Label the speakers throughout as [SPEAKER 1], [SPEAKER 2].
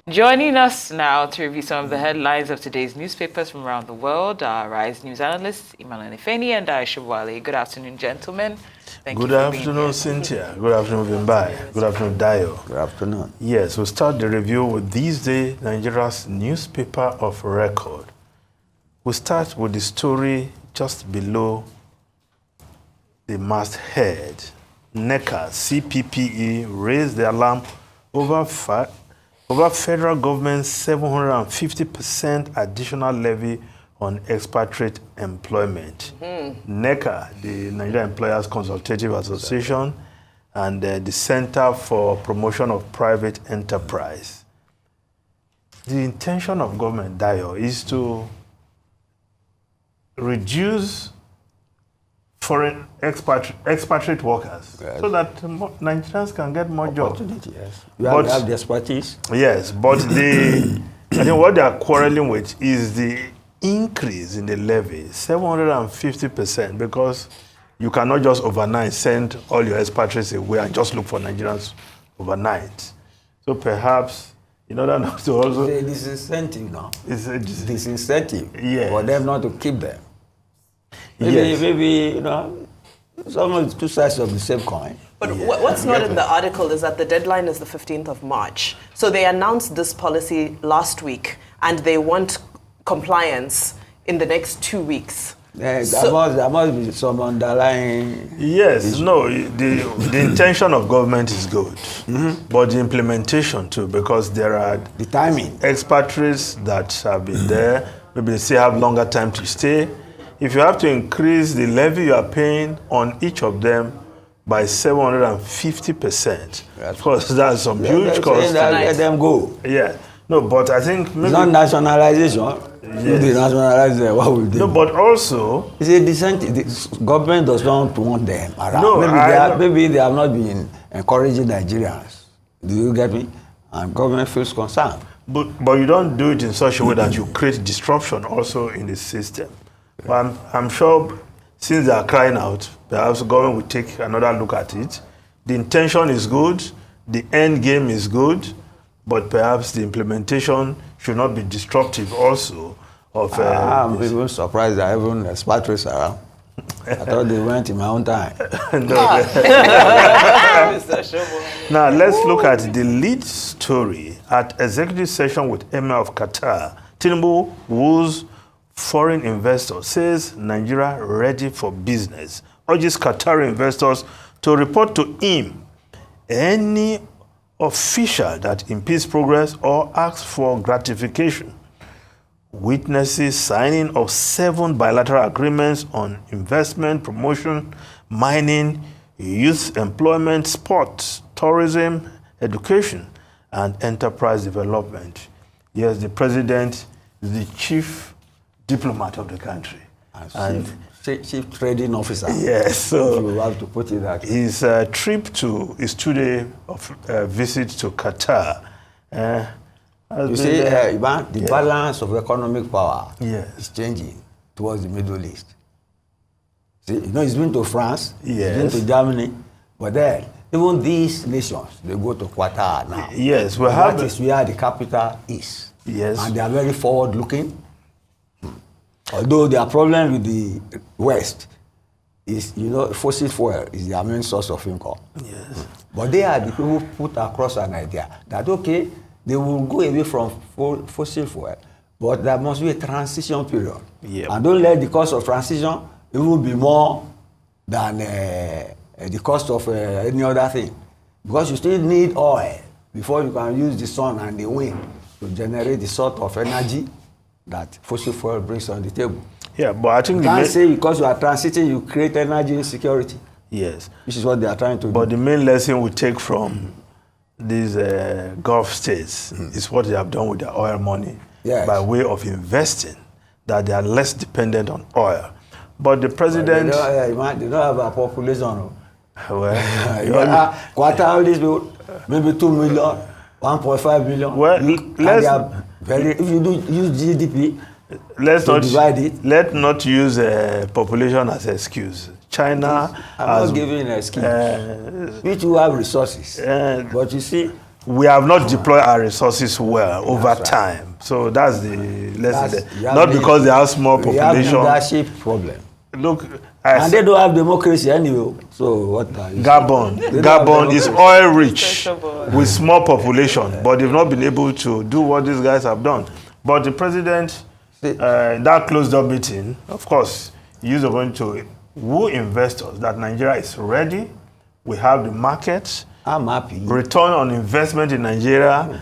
[SPEAKER 1] Joining us now to review some of the headlines of today's newspapers from around the world are Rise News analysts Emir and Aisha Wale. Good afternoon, gentlemen. Thank
[SPEAKER 2] Good
[SPEAKER 1] you for
[SPEAKER 2] afternoon,
[SPEAKER 1] being here.
[SPEAKER 2] Cynthia. Good afternoon, Vimbai. Good afternoon, Dio.
[SPEAKER 3] Good afternoon.
[SPEAKER 2] Yes, we'll start the review with these days Nigeria's newspaper of record. We'll start with the story just below the masthead. NECA, CPPE raised the alarm over federal government's 750% additional levy on expatriate employment. NECA, the Nigerian Employers Consultative Association, and the Center for Promotion of Private Enterprise. The intention of government, Dio, is to reduce foreign expatriate workers, yes, so that Nigerians can get more jobs.
[SPEAKER 3] Yes. You have the expertise.
[SPEAKER 2] Yes, but I think what they are quarreling with is the increase in the levy, 750%, because you cannot just overnight send all your expatriates away and just look for Nigerians overnight. So perhaps, in order not to also...
[SPEAKER 3] This incentive now.
[SPEAKER 2] This
[SPEAKER 3] incentive,
[SPEAKER 2] yes,
[SPEAKER 3] for them not to keep them. Maybe some two sides of the same coin.
[SPEAKER 4] But what's not in the article is that the deadline is the 15th of March. So they announced this policy last week, and they want compliance in the next 2 weeks.
[SPEAKER 3] There must be some underlying...
[SPEAKER 2] Yes,
[SPEAKER 3] issue.
[SPEAKER 2] no, the intention of government is good, but the implementation too, because there are
[SPEAKER 3] the timing.
[SPEAKER 2] Expatriates that have been there, maybe they still have longer time to stay. If you have to increase the levy you are paying on each of them by 750%, of course, that's some huge cost.
[SPEAKER 3] Let them go.
[SPEAKER 2] Yeah. No, but I think maybe...
[SPEAKER 3] It's not nationalization.
[SPEAKER 2] Yes.
[SPEAKER 3] If they nationalize them, what will they do?
[SPEAKER 2] No, but also...
[SPEAKER 3] It's a decent... The government does not want them around.
[SPEAKER 2] No,
[SPEAKER 3] maybe they have not been encouraging Nigerians. Do you get me? And government feels concerned.
[SPEAKER 2] But you don't do it in such a way that you create disruption also in the system. But I'm sure since they are crying out, perhaps the government will take another look at it. The intention is good, the end game is good, but perhaps the implementation should not be disruptive also of...
[SPEAKER 3] I'm even surprised that even expatriates are around. I thought they went in my own time.
[SPEAKER 2] Now, let's look at the lead story. At executive session with Emir of Qatar, Tinubu woos foreign investors, says Nigeria ready for business, urges Qatari investors to report to him any official that impedes progress or asks for gratification. Witnesses signing of 7 bilateral agreements on investment, promotion, mining, youth employment, sports, tourism, education, and enterprise development. Yes, the president is the chief diplomat of the country.
[SPEAKER 3] And chief trading officer.
[SPEAKER 2] Yes, so
[SPEAKER 3] you have to put it that way.
[SPEAKER 2] His trip to his 2-day visit to Qatar.
[SPEAKER 3] You see, the balance of economic power is changing towards the Middle East. See, he's been to France, he's been to Germany, but then even these nations, they go to Qatar now.
[SPEAKER 2] Yes,
[SPEAKER 3] that is where the capital is.
[SPEAKER 2] Yes,
[SPEAKER 3] and they are very forward-looking. Although their problem with the West is, fossil fuel is their main source of income.
[SPEAKER 2] Yes.
[SPEAKER 3] But they are the people who put across an idea that, okay, they will go away from fossil fuel, but there must be a transition period.
[SPEAKER 2] Yep.
[SPEAKER 3] And don't let the cost of transition even be more than the cost of any other thing. Because you still need oil before you can use the sun and the wind to generate the sort of energy that fossil fuel brings on the table.
[SPEAKER 2] Yeah, but I think
[SPEAKER 3] you can't say because you are transiting, you create energy insecurity.
[SPEAKER 2] Yes.
[SPEAKER 3] Which is what they are trying to do.
[SPEAKER 2] But the main lesson we take from these Gulf states is what they have done with their oil money by way of investing, that they are less dependent on oil. But the president...
[SPEAKER 3] They don't have a population.
[SPEAKER 2] Well,
[SPEAKER 3] Qatar, maybe 2 million, 1.5 million.
[SPEAKER 2] Well,
[SPEAKER 3] if you do use GDP,
[SPEAKER 2] let's not
[SPEAKER 3] divide it.
[SPEAKER 2] Let's not use population as excuse. China
[SPEAKER 3] I'm not giving an excuse. We too have resources. But you see,
[SPEAKER 2] we have not deployed our resources well over
[SPEAKER 3] right.
[SPEAKER 2] time. So that's the lesson
[SPEAKER 3] You
[SPEAKER 2] there.
[SPEAKER 3] have
[SPEAKER 2] Not because they have small
[SPEAKER 3] We have
[SPEAKER 2] population.
[SPEAKER 3] leadership problem.
[SPEAKER 2] Look,
[SPEAKER 3] And they don't have democracy anyway. So what are you
[SPEAKER 2] Gabon.
[SPEAKER 3] saying? They don't
[SPEAKER 2] Gabon
[SPEAKER 3] have
[SPEAKER 2] is
[SPEAKER 3] democracy.
[SPEAKER 2] oil rich with small population, but they've not been able to do what these guys have done. But the president, in that closed door meeting, of course, he is going to woo investors that Nigeria is ready. We have the market.
[SPEAKER 3] I'm happy.
[SPEAKER 2] Return on investment in Nigeria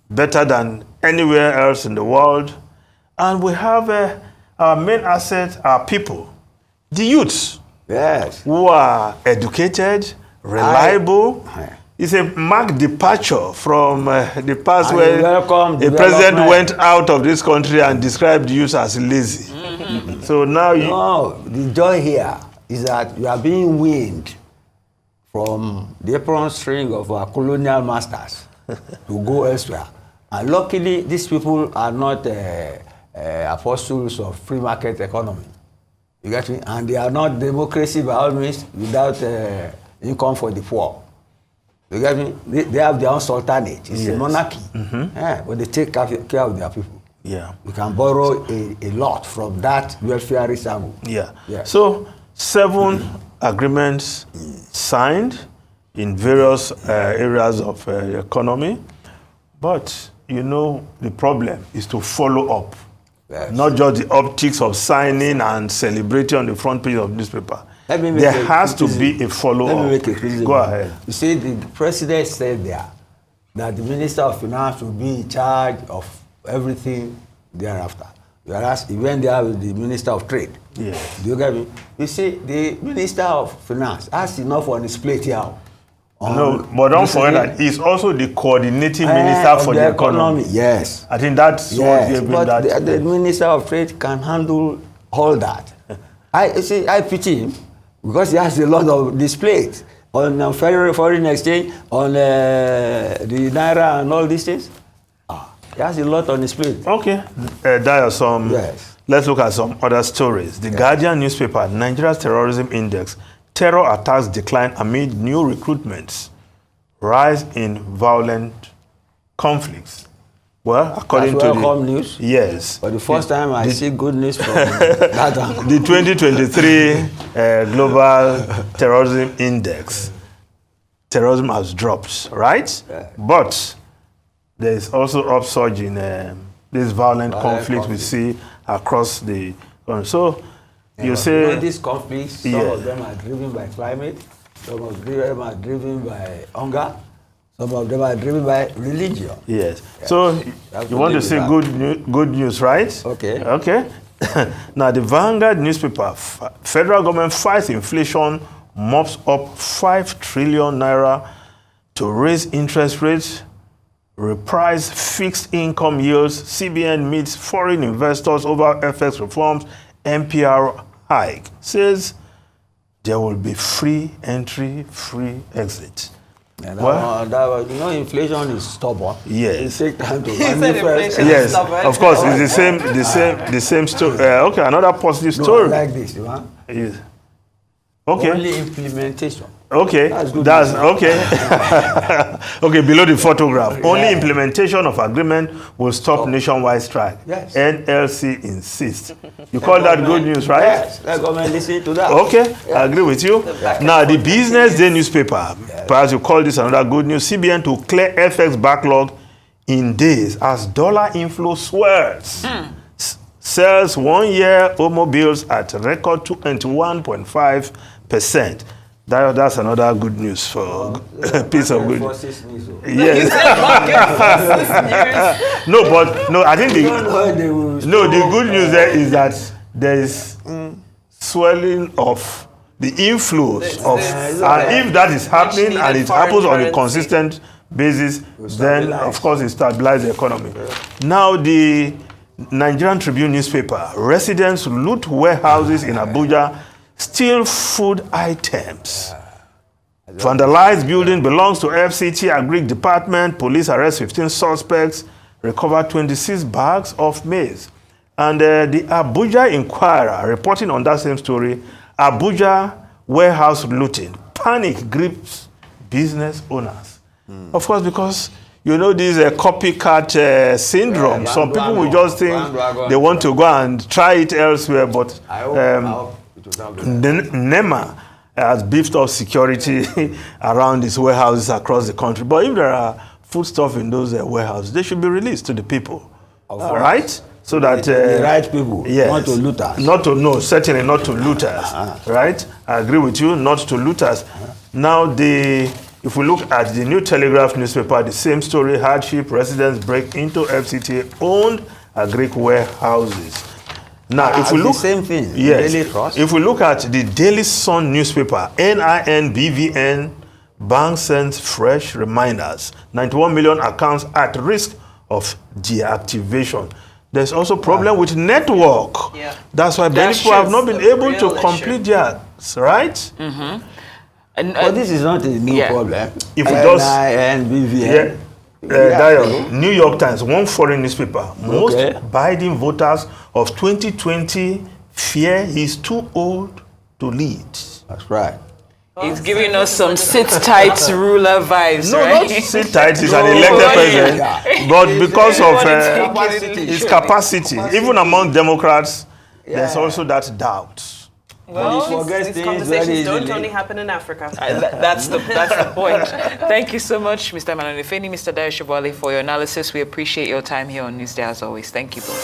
[SPEAKER 2] better than anywhere else in the world. And we have our main asset, our people, the youths.
[SPEAKER 3] Yes.
[SPEAKER 2] Who are educated, reliable. It's a marked departure from the past where a president went out of this country and described youth as lazy. So now you...
[SPEAKER 3] No, the joy here is that you are being weaned from the apron string of our colonial masters to go elsewhere. And luckily, these people are not apostles of free market economy. You get me? And they are not democracy by all means without income for the poor. You get me? They have their own sultanate. It's a monarchy. But they take care of their people.
[SPEAKER 2] Yeah.
[SPEAKER 3] You can borrow a lot from that welfare angle.
[SPEAKER 2] Yeah.
[SPEAKER 3] Yeah.
[SPEAKER 2] So 7 agreements signed in various areas of the economy. But, you know, the problem is to follow up.
[SPEAKER 3] Yes.
[SPEAKER 2] Not just the optics of signing and celebrating on the front page of newspaper.
[SPEAKER 3] There
[SPEAKER 2] has to be a follow-up.
[SPEAKER 3] Let me make a criticism.
[SPEAKER 2] Go ahead.
[SPEAKER 3] You see, the president said there that the Minister of Finance will be in charge of everything thereafter. Whereas he went there with the Minister of Trade.
[SPEAKER 2] Yes.
[SPEAKER 3] Do you get me? You see, the Minister of Finance has enough on his plate here.
[SPEAKER 2] No, but don't forget that he's also the coordinating minister for the economy.
[SPEAKER 3] Yes.
[SPEAKER 2] I think that's what gave him
[SPEAKER 3] but
[SPEAKER 2] that.
[SPEAKER 3] the Minister of Trade can handle all that. I pity him because he has a lot of this plate on foreign exchange, on the Naira and all these things. He has a lot on his plate.
[SPEAKER 2] Okay. There are some.
[SPEAKER 3] Yes.
[SPEAKER 2] Let's look at some other stories. The Guardian newspaper, Nigeria's terrorism index. Terror attacks decline amid new recruitments. Rise in violent conflicts. Well, according to
[SPEAKER 3] welcome news.
[SPEAKER 2] Yes.
[SPEAKER 3] For the first time, I see good news from that angle.
[SPEAKER 2] The 2023 Global Terrorism Index. Terrorism has dropped, right?
[SPEAKER 3] Yeah.
[SPEAKER 2] But there is also upsurge in these violent conflicts we see across the country. So you say
[SPEAKER 3] these conflicts, some of them are driven by climate, some of them are driven by hunger, some of them are driven by religion.
[SPEAKER 2] yes. So you want to say good news, right?
[SPEAKER 3] Okay.
[SPEAKER 2] Okay. Now the Vanguard newspaper, federal government fights inflation, mops up 5 trillion naira to raise interest rates, reprise fixed income yields, CBN meets foreign investors over FX reforms, NPR hike, says there will be free entry, free exit.
[SPEAKER 3] You know, inflation is stubborn.
[SPEAKER 2] Yes.
[SPEAKER 3] It takes time to
[SPEAKER 4] said
[SPEAKER 3] manifest.
[SPEAKER 4] inflation.
[SPEAKER 2] Yes,
[SPEAKER 4] Stubborn.
[SPEAKER 2] of course, it's the same story. Okay, another positive
[SPEAKER 3] No,
[SPEAKER 2] story.
[SPEAKER 3] I like this, you know?
[SPEAKER 2] Yes. Okay.
[SPEAKER 3] Only implementation.
[SPEAKER 2] Okay,
[SPEAKER 3] That's good.
[SPEAKER 2] that's okay. Okay, below the photograph. Only implementation of agreement will stop nationwide strike.
[SPEAKER 3] Yes.
[SPEAKER 2] NLC insists. You call that good news, right?
[SPEAKER 3] Yes, let government listen to that.
[SPEAKER 2] Okay, I agree with you. Now, the Business Day newspaper, perhaps you call this another good news. CBN to clear FX backlog in days as dollar inflow swells. Sells 1-year Omo bills at record 21.5%. That's another good news for a piece of good news. Yes. No, but no, I think the good news there is that there is swelling of the inflows of, and if that is happening and it happens on a consistent basis, then of course it stabilizes the economy. Now the Nigerian Tribune newspaper, residents loot warehouses in Abuja, steal food items. Vandalized building belongs to FCT Agric Department. Police arrest 15 suspects, recover 26 bags of maize. And the Abuja Inquirer, reporting on that same story, Abuja warehouse looting. Panic grips business owners. Of course, because you know, this copycat syndrome. Some people will just think they want to go and try it elsewhere, but
[SPEAKER 3] I hope it will happen.
[SPEAKER 2] NEMA has beefed up security around its warehouses across the country. But if there are foodstuff in those warehouses, they should be released to the people. All right? So that
[SPEAKER 3] the right people,
[SPEAKER 2] yes,
[SPEAKER 3] not to looters.
[SPEAKER 2] Certainly not to looters. Right? I agree with you, not to looters. Now, if we look at the New Telegraph newspaper, the same story: hardship, residents break into FCT-owned agric warehouses. Now, if we look,
[SPEAKER 3] the same thing.
[SPEAKER 2] yes,
[SPEAKER 3] Daily Trust.
[SPEAKER 2] if we look at the Daily Sun newspaper, NIN-BVN bank sends fresh reminders. 91 million accounts at risk of deactivation. There's also problem with network.
[SPEAKER 4] Yeah.
[SPEAKER 2] That's why many people have not been able to complete their, right?
[SPEAKER 1] And,
[SPEAKER 3] But this is not a new problem.
[SPEAKER 2] If we just
[SPEAKER 3] NIN-BVN.
[SPEAKER 2] Dio, New York Times, one foreign newspaper. Most Biden voters of 2020 fear he's too old to lead.
[SPEAKER 3] That's right.
[SPEAKER 1] He's giving us some sit-tight ruler vibes,
[SPEAKER 2] No,
[SPEAKER 1] right?
[SPEAKER 2] not sit tight, he's an elected president.
[SPEAKER 3] Yeah.
[SPEAKER 2] But because of
[SPEAKER 3] Capacity.
[SPEAKER 2] his capacity, even among Democrats, there's also that doubt.
[SPEAKER 4] Well,
[SPEAKER 3] forget
[SPEAKER 4] these
[SPEAKER 3] things
[SPEAKER 4] conversations
[SPEAKER 3] very
[SPEAKER 4] don't
[SPEAKER 3] easily.
[SPEAKER 4] only happen in Africa.
[SPEAKER 1] That's the point. Thank you so much, Mr. Manonifeni, Mr. Dayo Shibwale, for your analysis. We appreciate your time here on Newsday as always. Thank you both.